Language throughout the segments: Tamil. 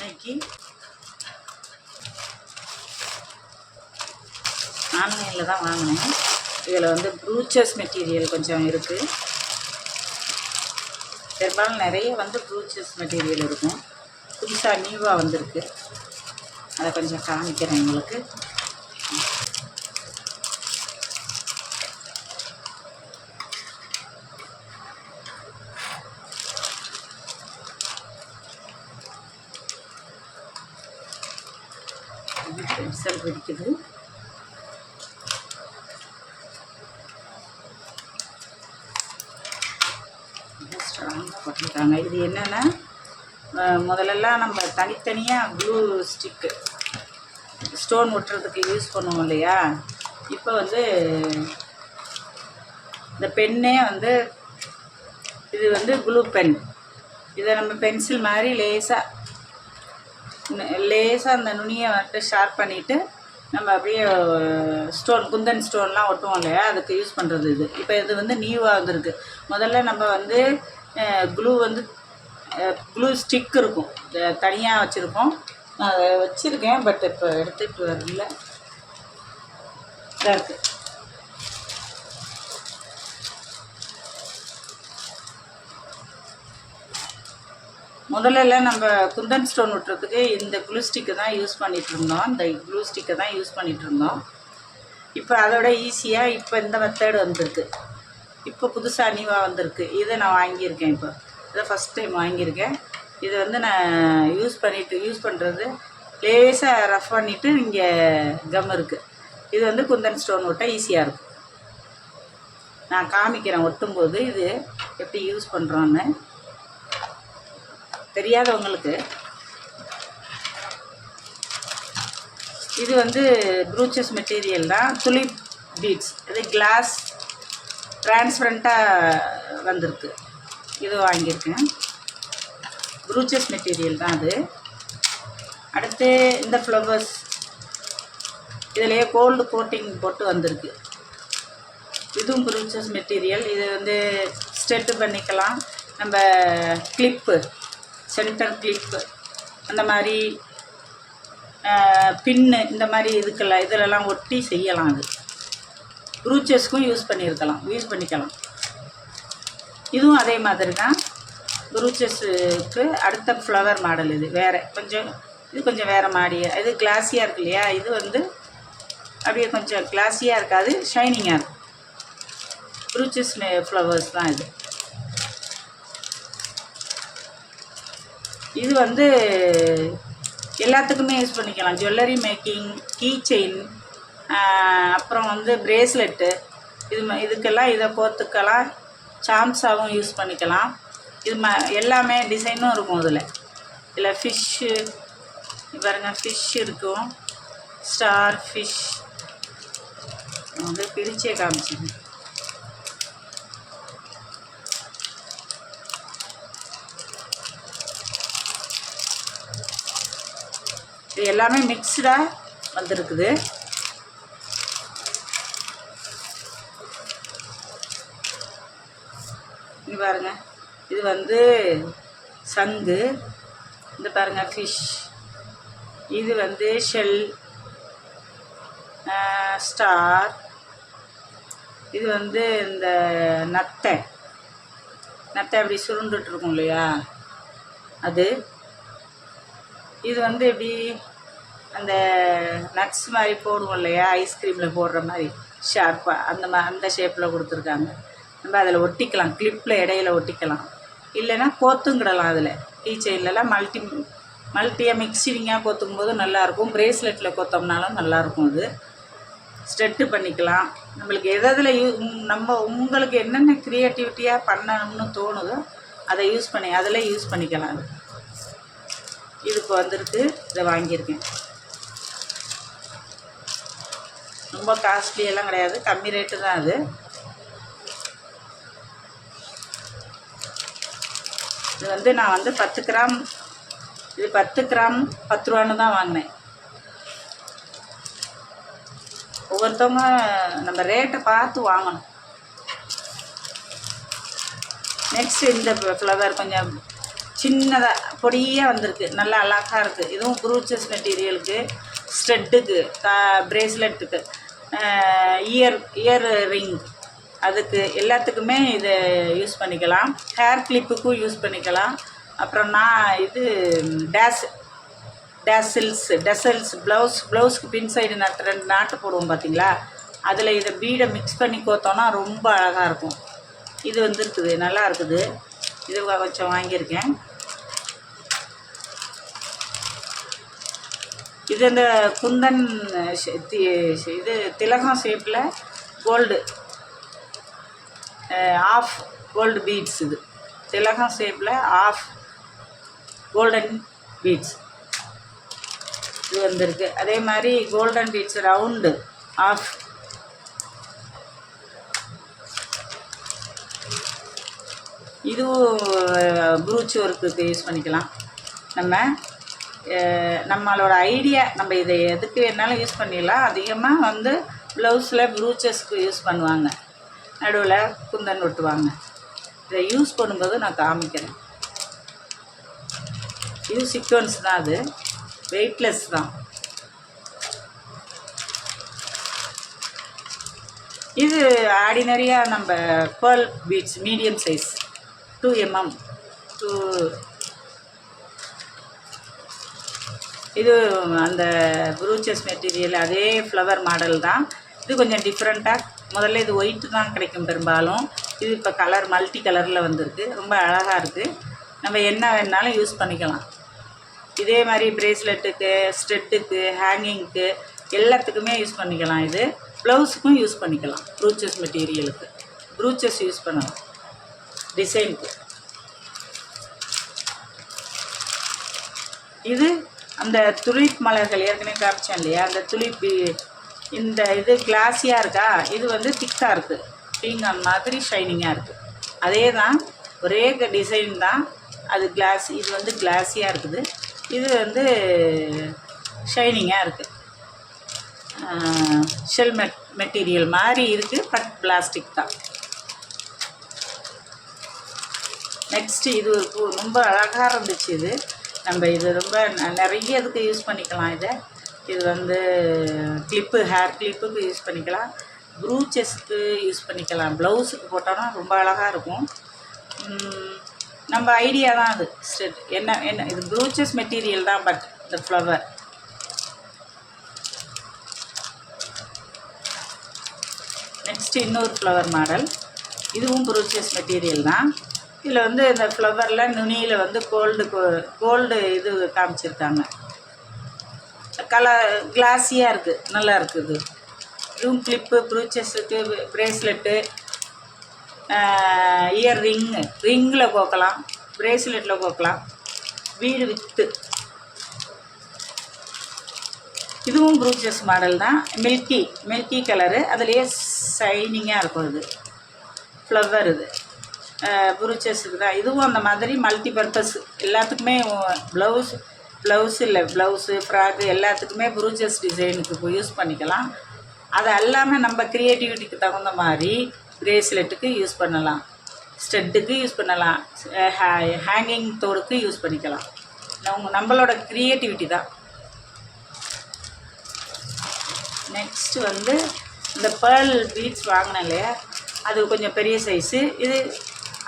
இன்னைக்கு ஆன்லைனில் தான் வாங்கினேன். இதில் வந்து ப்ரூச்சஸ் மெட்டீரியல் கொஞ்சம் இருக்குது. பெரும்பாலும் நிறைய வந்து ப்ரூச்சஸ் மெட்டீரியல் இருக்கும். புதுசாக நியூவாக வந்திருக்கு. அதை கொஞ்சம் காமிக்கிறேன் உங்களுக்கு. பென்சில் பிடிக்குது. ஸ்ட்ராங்காக போட்டிருக்காங்க. இது என்னென்னா, முதல்லலாம் நம்ம தனித்தனியாக க்ளூ ஸ்டிக்கு ஸ்டோன் ஒட்டுறதுக்கு யூஸ் பண்ணுவோம் இல்லையா. இப்போ வந்து இந்த பென்னே வந்து இது வந்து க்ளூ பென். இதை நம்ம பென்சில் மாதிரி லேசாக அந்த நுனியை வந்துட்டு ஷார்ப் பண்ணிவிட்டு நம்ம அப்படியே ஸ்டோன் குந்தன் ஸ்டோன்லாம் ஒட்டுவோம் இல்லையா, அதுக்கு யூஸ் பண்ணுறது இது. இப்போ இது வந்து நியூவாக வந்துருக்கு. முதல்ல நம்ம வந்து க்ளூ ஸ்டிக் இருக்கும், தனியாக வச்சுருக்கோம். நான் அதை வச்சுருக்கேன், பட் இப்போ எடுத்துகிட்டு வரல. இதாக இருக்குது. முதல்ல நம்ம குந்தன் ஸ்டோன் ஒட்டுறதுக்கு இந்த க்ளூ ஸ்டிக்கை தான் யூஸ் பண்ணிகிட்ருந்தோம். இப்போ அதோட ஈஸியாக இப்போ இந்த மெத்தட் வந்திருக்கு. இப்போ புதுசாக நியூவாக வந்திருக்கு. இதை நான் வாங்கியிருக்கேன். இப்போ இதை ஃபஸ்ட் டைம் வாங்கியிருக்கேன். இதை வந்து நான் யூஸ் பண்ணுறது லேசாக ரஃப் பண்ணிவிட்டு இங்கே கம் இருக்குது. இது வந்து குந்தன் ஸ்டோன் ஒட்ட ஈஸியாக இருக்கும். நான் காமிக்கிறேன் ஒட்டும்போது இது எப்படி யூஸ் பண்ணுறோன்னு தெரியாதவங்களுக்கு. இது வந்து ப்ரூச்சஸ் மெட்டீரியல் தான், துலிப் பீட்ஸ். இது கிளாஸ் டிரான்ஸ்பரண்ட்டாக வந்திருக்கு. இது வாங்கியிருக்கேன். ப்ரூச்சஸ் மெட்டீரியல் தான் அது. அடுத்து இந்த ஃப்ளவர்ஸ் இதிலேயே கோல்டு கோட்டிங் போட்டு வந்திருக்கு. இதுவும் ப்ரூச்சஸ் மெட்டீரியல். இது வந்து ஸ்டெட்டு பண்ணிக்கலாம். நம்ம கிளிப்பு, சென்டர் கிளிப்பு, அந்த மாதிரி பின்னு, இந்த மாதிரி இதிலெல்லாம் ஒட்டி செய்யலாம். அது ப்ரூச்சஸ்க்கும் யூஸ் பண்ணிக்கலாம். இதுவும் அதே மாதிரி தான். ப்ரூச்சஸுக்கு அடுத்த ஃப்ளவர் மாடல். இது கொஞ்சம் வேறு மாதிரி. இது கிளாஸியாக இருக்கு இல்லையா, இது வந்து அப்படியே கொஞ்சம் கிளாஸியாக இருக்காது, ஷைனிங்காக இருக்கும். ப்ரூச்சஸ் ஃப்ளவர்ஸ் தான் இது. இது வந்து எல்லாத்துக்குமே யூஸ் பண்ணிக்கலாம். ஜுவல்லரி மேக்கிங், கீ செயின், அப்புறம் வந்து பிரேஸ்லெட்டு, இதுக்கெல்லாம் இதை கோத்துக்கலாம். சாம்ஸாகவும் யூஸ் பண்ணிக்கலாம். இது எல்லாமே டிசைனும் இருக்கும். இதில் ஃபிஷ்ஷு பாருங்கள், ஃபிஷ் இருக்கும், ஸ்டார் ஃபிஷ். வந்து பிரிச்சே காமிச்சிங்க. இது எல்லாமே மிக்ஸ்டாக வந்திருக்குது. இங்கே பாருங்கள், இது வந்து சங்கு. இந்த பாருங்கள் ஃபிஷ். இது வந்து ஷெல், ஸ்டார். இது வந்து இந்த நத்தை அப்படி சுருண்டுட்ருக்கும் இல்லையா, அது. இது வந்து எப்படி அந்த நட்ஸ் மாதிரி போடுவோம் இல்லையா, ஐஸ்கிரீமில் போடுற மாதிரி ஷார்ப்பாக அந்த ஷேப்பில் கொடுத்துருக்காங்க. நம்ம அதில் ஒட்டிக்கலாம், கிளிப்பில் இடையில ஒட்டிக்கலாம். இல்லைன்னா கோத்துங்கிடலாம். அதில் கீ செயின்லலாம் மல்டியாக மிக்சிங்காக கோத்துக்கும் போது நல்லாயிருக்கும். பிரேஸ்லெட்டில் கோத்தோம்னாலும் நல்லாயிருக்கும். அது ஸ்டெட்டு பண்ணிக்கலாம். நம்மளுக்கு உங்களுக்கு என்னென்ன க்ரியேட்டிவிட்டியாக பண்ணணும்னு தோணுதோ அதை அதில் யூஸ் பண்ணிக்கலாம். அது இதுக்கு வந்திருக்கு. இதை வாங்கியிருக்கேன். ரொம்ப காஸ்ட்லியெல்லாம் கிடையாது, கம்மி ரேட்டு தான் அது. இது வந்து நான் வந்து 10 கிராம் 10 ரூபான்னு தான் வாங்கினேன். ஒவ்வொருத்தவங்க நம்ம ரேட்டை பார்த்து வாங்கணும். நெக்ஸ்ட் இந்த ஃப்ளவர் கொஞ்சம் சின்னதாக பொடியாக வந்திருக்கு, நல்லா அழகாக இருக்குது. இதுவும் ப்ரூச்சஸ் மெட்டீரியலுக்கு, ஸ்டெட்டுக்கு, ப்ரேஸ்லெட்டுக்கு, இயர் ரிங், அதுக்கு எல்லாத்துக்குமே இதை யூஸ் பண்ணிக்கலாம். ஹேர் கிளிப்புக்கும் யூஸ் பண்ணிக்கலாம். அப்புறம் இது டெசல்ஸ் ப்ளவுஸ்க்கு பின் சைடு 2 நாட்டு போடுவோம் பார்த்தீங்களா, அதில் இதை பீடை மிக்ஸ் பண்ணி கோத்தோன்னா ரொம்ப அழகாக இருக்கும். இது வந்துருக்குது, நல்லா இருக்குது. இது கொஞ்சம் வாங்கியிருக்கேன். இது இந்த குந்தன் இது திலகம் ஷேப்பில் கோல்டு ஆஃப் கோல்டு பீட்ஸ். இது திலகம் ஷேப்பில் ஆஃப் கோல்டன் பீட்ஸ் இது வந்திருக்கு. அதே மாதிரி கோல்டன் பீட்ஸ் ரவுண்டு ஆஃப். இதுவும் ப்ரூச் ஒர்க்குக்கு யூஸ் பண்ணிக்கலாம். நம்மளோட ஐடியா, நம்ம இதை எதுக்கு வேணாலும் யூஸ் பண்ணிடலாம். அதிகமாக வந்து ப்ளவுஸில் ப்ரூச்சஸ்க்கு யூஸ் பண்ணுவாங்க, நடுவில் குந்தன் ஒட்டுவாங்க. இதை யூஸ் பண்ணும்போது நான் காமிக்கிறேன். இது சீக்வன்ஸ் தான், அது வெயிட்லெஸ் தான். இது ஆர்டினரியாக நம்ம pearl beads medium size 2 mm. இது அந்த ப்ரூச்சஸ் மெட்டீரியல் அதே ஃப்ளவர் மாடல் தான். இது கொஞ்சம் டிஃப்ரெண்ட்டாக, முதல்ல இது ஒயிட்டு தான் கிடைக்கும் பெரும்பாலும். இது இப்போ கலர் மல்டி கலரில் வந்திருக்கு, ரொம்ப அழகாக இருக்குது. நம்ம என்ன வேணாலும் யூஸ் பண்ணிக்கலாம். இதே மாதிரி ப்ரேஸ்லெட்டுக்கு, ஸ்டெட்டுக்கு, ஹேங்கிங்க்கு எல்லாத்துக்குமே யூஸ் பண்ணிக்கலாம். இது ப்ளவுஸுக்கும் யூஸ் பண்ணிக்கலாம். ப்ரூச்சஸ் மெட்டீரியலுக்கு ப்ரூச்சஸ் யூஸ் பண்ணலாம் டிசைனுக்கு. இது அந்த துளிப் மலர்கள் ஏற்கனவே காமிச்சேன் இல்லையா, அந்த துளிப். இந்த இது கிளாஸியாக இருக்கா, இது வந்து திக்காக இருக்குது, பீங்கான் மாதிரி ஷைனிங்காக இருக்குது. அதே தான், ஒரே டிசைன் தான். அது கிளாஸ், இது வந்து கிளாஸியாக இருக்குது, இது வந்து ஷைனிங்காக இருக்குது. ஷெல் மெட்டீரியல் மாதிரி இருக்குது, பட் பிளாஸ்டிக் தான். நெக்ஸ்ட்டு இது ரொம்ப அழகாக இருந்துச்சு. இது நம்ம இது ரொம்ப நிறைய இதுக்கு யூஸ் பண்ணிக்கலாம். இது வந்து கிளிப்பு, ஹேர் கிளிப்புக்கு யூஸ் பண்ணிக்கலாம், ப்ரூச்சஸ்க்கு யூஸ் பண்ணிக்கலாம், ப்ளவுஸுக்கு போட்டோன்னா ரொம்ப அழகாக இருக்கும். நம்ம ஐடியா தான் அது. என்ன இது ப்ரூச்சஸ் மெட்டீரியல் தான், பட் இந்த ஃப்ளவர். நெக்ஸ்ட்டு இன்னொரு ஃப்ளவர் மாடல். இதுவும் ப்ரூச்சஸ் மெட்டீரியல் தான். இதில் வந்து இந்த ஃப்ளவரில் நுனியில் வந்து கோல்டு இது காமிச்சிருக்காங்க. கிளாஸியாக இருக்குது, நல்லா இருக்குது. இதுவும் கிளிப்பு, ப்ரூச்சஸுக்கு, ப்ரேஸ்லெட்டு, இயர் ரிங்கில் கோக்கலாம், ப்ரேஸ்லெட்டில் கோக்கலாம், வீடு வித்து. இதுவும் ப்ரூச்சஸ் மாடல் தான். மில்கி கலரு, அதுலேயே ஷைனிங்காக இருக்கும். இது ஃப்ளவர், இது ப்ரூச்சஸுக்கு தான். இதுவும் அந்த மாதிரி மல்டி பர்பஸ், எல்லாத்துக்குமே ப்ளவுஸு, ஃப்ராக்கு எல்லாத்துக்குமே ப்ரூச்சஸ் டிசைனுக்கு யூஸ் பண்ணிக்கலாம். அது எல்லாமே நம்ம க்ரியேட்டிவிட்டிக்கு தகுந்த மாதிரி ப்ரேஸ்லெட்டுக்கு யூஸ் பண்ணலாம், ஸ்டெட்டுக்கு யூஸ் பண்ணலாம், ஹேங்கிங் தோடுக்கு யூஸ் பண்ணிக்கலாம். நம்மளோட க்ரியேட்டிவிட்டி தான். நெக்ஸ்ட்டு வந்து இந்த பேர்ல் பீட்ஸ் வாங்கினேன் இல்லையா, அது கொஞ்சம் பெரிய சைஸு. இது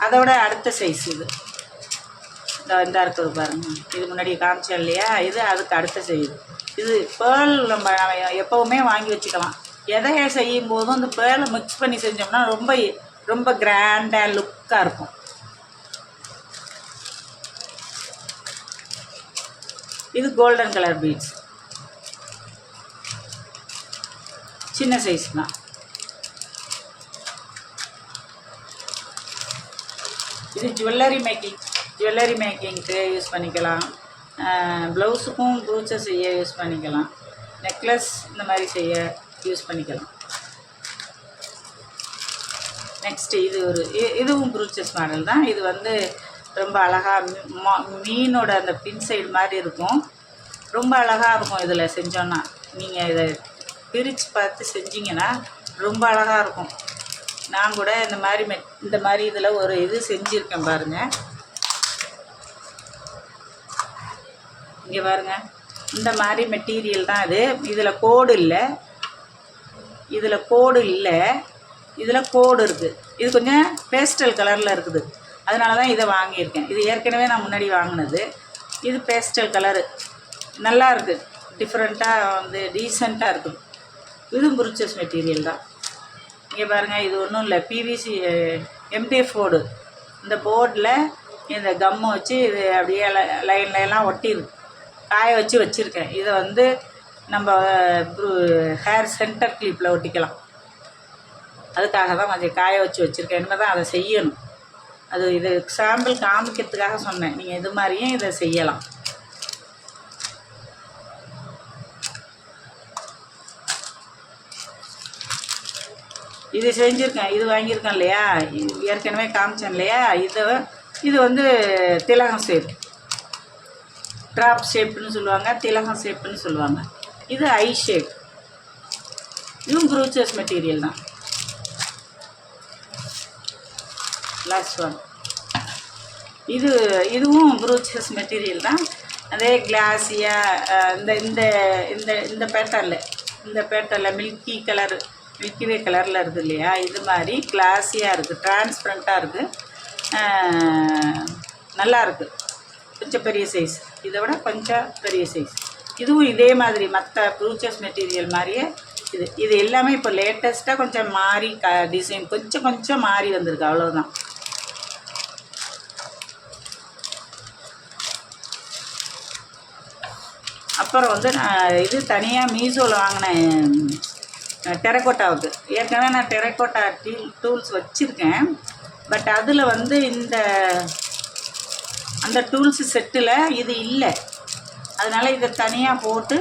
அதோட அடுத்த சைஸ். இது இந்த இருக்குது பாருங்கள், இது முன்னாடி காமிச்சேன் இல்லையா, இது அதுக்கு அடுத்த சைஸ். இது பேர்ல் நம்ம எப்போவுமே வாங்கி வச்சுக்கலாம். எதை செய்யும் போதும் இந்த பேர்லை மிக்ஸ் பண்ணி செஞ்சோம்னா ரொம்ப கிராண்டாக லுக்காக இருக்கும். இது கோல்டன் கலர் பீட்ஸ், சின்ன சைஸ் தான். இது ஜுவல்லரி மேக்கிங்க்கு யூஸ் பண்ணிக்கலாம். ப்ளவுஸுக்கும் ப்ரூச்சஸ் செய்ய யூஸ் பண்ணிக்கலாம். நெக்லஸ் இந்த மாதிரி செய்ய யூஸ் பண்ணிக்கலாம். நெக்ஸ்ட்டு இதுவும் ப்ரூச்சஸ் மாடல் தான். இது வந்து ரொம்ப அழகாக மீனோட அந்த பின் சைடு மாதிரி இருக்கும், ரொம்ப அழகாக இருக்கும். இதில் செஞ்சோன்னா நீங்கள் இதை பிரித்து பார்த்து செஞ்சிங்கன்னா ரொம்ப அழகாக இருக்கும். நான் கூட இந்த மாதிரி இதில் ஒரு இது செஞ்சுருக்கேன் பாருங்கள். இங்கே பாருங்கள், இந்த மாதிரி மெட்டீரியல் தான் இது. இதில் கோடு இல்லை, இதில் கோடு இல்லை, இதில் கோடு இருக்குது. இது கொஞ்சம் பேஸ்டல் கலரில் இருக்குது, அதனால தான் இதை வாங்கியிருக்கேன். இது ஏற்கனவே நான் முன்னாடி வாங்கினது. இது பேஸ்டல் கலரு, நல்லா இருக்குது, டிஃப்ரெண்ட்டாக வந்து டீசெண்டாக இருக்குது. இதுவும் ப்ரூச்சஸ் மெட்டீரியல் தான். இங்கே பாருங்கள், இது ஒன்றும் இல்லை, பிவிசி MDF போர்டு. இந்த போர்டில் இந்த கம்மை வச்சு இது அப்படியே லைன்லாம் ஒட்டியிருக்கு. காய வச்சு வச்சுருக்கேன். இதை வந்து நம்ம ஹேர் சென்டர் கிளிப்பில் ஒட்டிக்கலாம். அதுக்காக தான் கொஞ்சம் காய வச்சு வச்சுருக்கேன். இனிமேல் தான் அதை செய்யணும். அது இது சாம்பிள் காமிக்கிறதுக்காக சொன்னேன். நீங்கள் இது மாதிரியும் இதை செய்யலாம். இது செஞ்சுருக்கேன், இது வாங்கியிருக்கேன் இல்லையா, ஏற்கனவே காமிச்சேன் இல்லையா. இது வந்து திலகம் ஷேப், ட்ராப் ஷேப்புன்னு சொல்லுவாங்க, திலகம் ஷேப்புன்னு சொல்லுவாங்க. இது ஐ ஷேப். இதுவும் ப்ரூச்சஸ் மெட்டீரியல் தான். லாஸ்ட் ஒன், இதுவும் ப்ரூச்சஸ் மெட்டீரியல் தான். அதே கிளாஸியாக இந்த இந்த இந்த இந்த பேட்டர்னில் மில்கி கலர், மில்கிவே கலரில் இருக்குது இல்லையா, இது மாதிரி கிளாஸியாக இருக்குது, டிரான்ஸ்பரண்ட்டாக இருக்குது, நல்லா இருக்குது. கொஞ்சம் பெரிய சைஸ், இதை விட கொஞ்சம் பெரிய சைஸ். இதுவும் இதே மாதிரி மற்ற ப்ரூச்சஸ் மெட்டீரியல் மாதிரியே இது எல்லாமே இப்போ லேட்டஸ்ட்டாக கொஞ்சம் மாறி டிசைன் கொஞ்சம் மாறி வந்திருக்கு, அவ்வளோதான். அப்புறம் வந்து நான் இது தனியாக மீஷோவில் வாங்கினேன் டெரக்கோட்டாவுக்கு. ஏற்கனவே நான் டெரக்கோட்டா டூல்ஸ் வச்சுருக்கேன். பட் அதில் வந்து அந்த டூல்ஸ் செட்டில் இது இல்லை, அதனால் இதை தனியாக போட்டு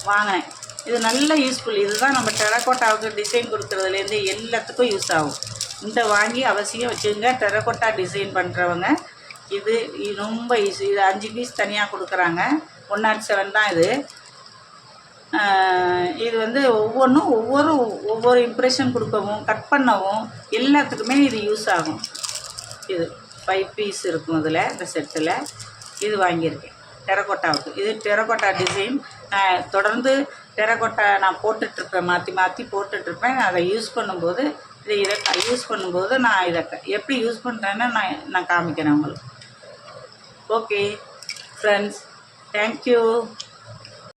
வாங்கினேன். இது நல்ல யூஸ்ஃபுல். இதுதான் நம்ம டெரக்கோட்டாவுக்கு டிசைன் கொடுக்குறதுலேருந்து எல்லாத்துக்கும் யூஸ் ஆகும். இந்த வாங்கி அவசியம் வச்சுங்க. டெரக்கோட்டா டிசைன் பண்ணுறவங்க இது ரொம்ப ஈஸி. இது 5 பீஸ் தனியாக கொடுக்குறாங்க. 107 தான் இது. இது வந்து ஒவ்வொன்றும் ஒவ்வொரு இம்ப்ரெஷன் கொடுக்கவும் கட் பண்ணவும் எல்லாத்துக்குமே இது யூஸ் ஆகும். இது 5 பீஸ் இருக்கும் இதில், இந்த செட்டில். இது வாங்கியிருக்கேன் டெரக்கோட்டாவுக்கு. இது டெரக்கோட்டா டிசைன். தொடர்ந்து டெரக்கோட்டா நான் போட்டுட்ருப்பேன், மாற்றி போட்டுட்ருப்பேன். அதை யூஸ் பண்ணும்போது இதை யூஸ் பண்ணும்போது நான் இதை எப்படி யூஸ் பண்ணுறேன்னு நான் காமிக்கிறேன் உங்களுக்கு. Okay friends, thank you.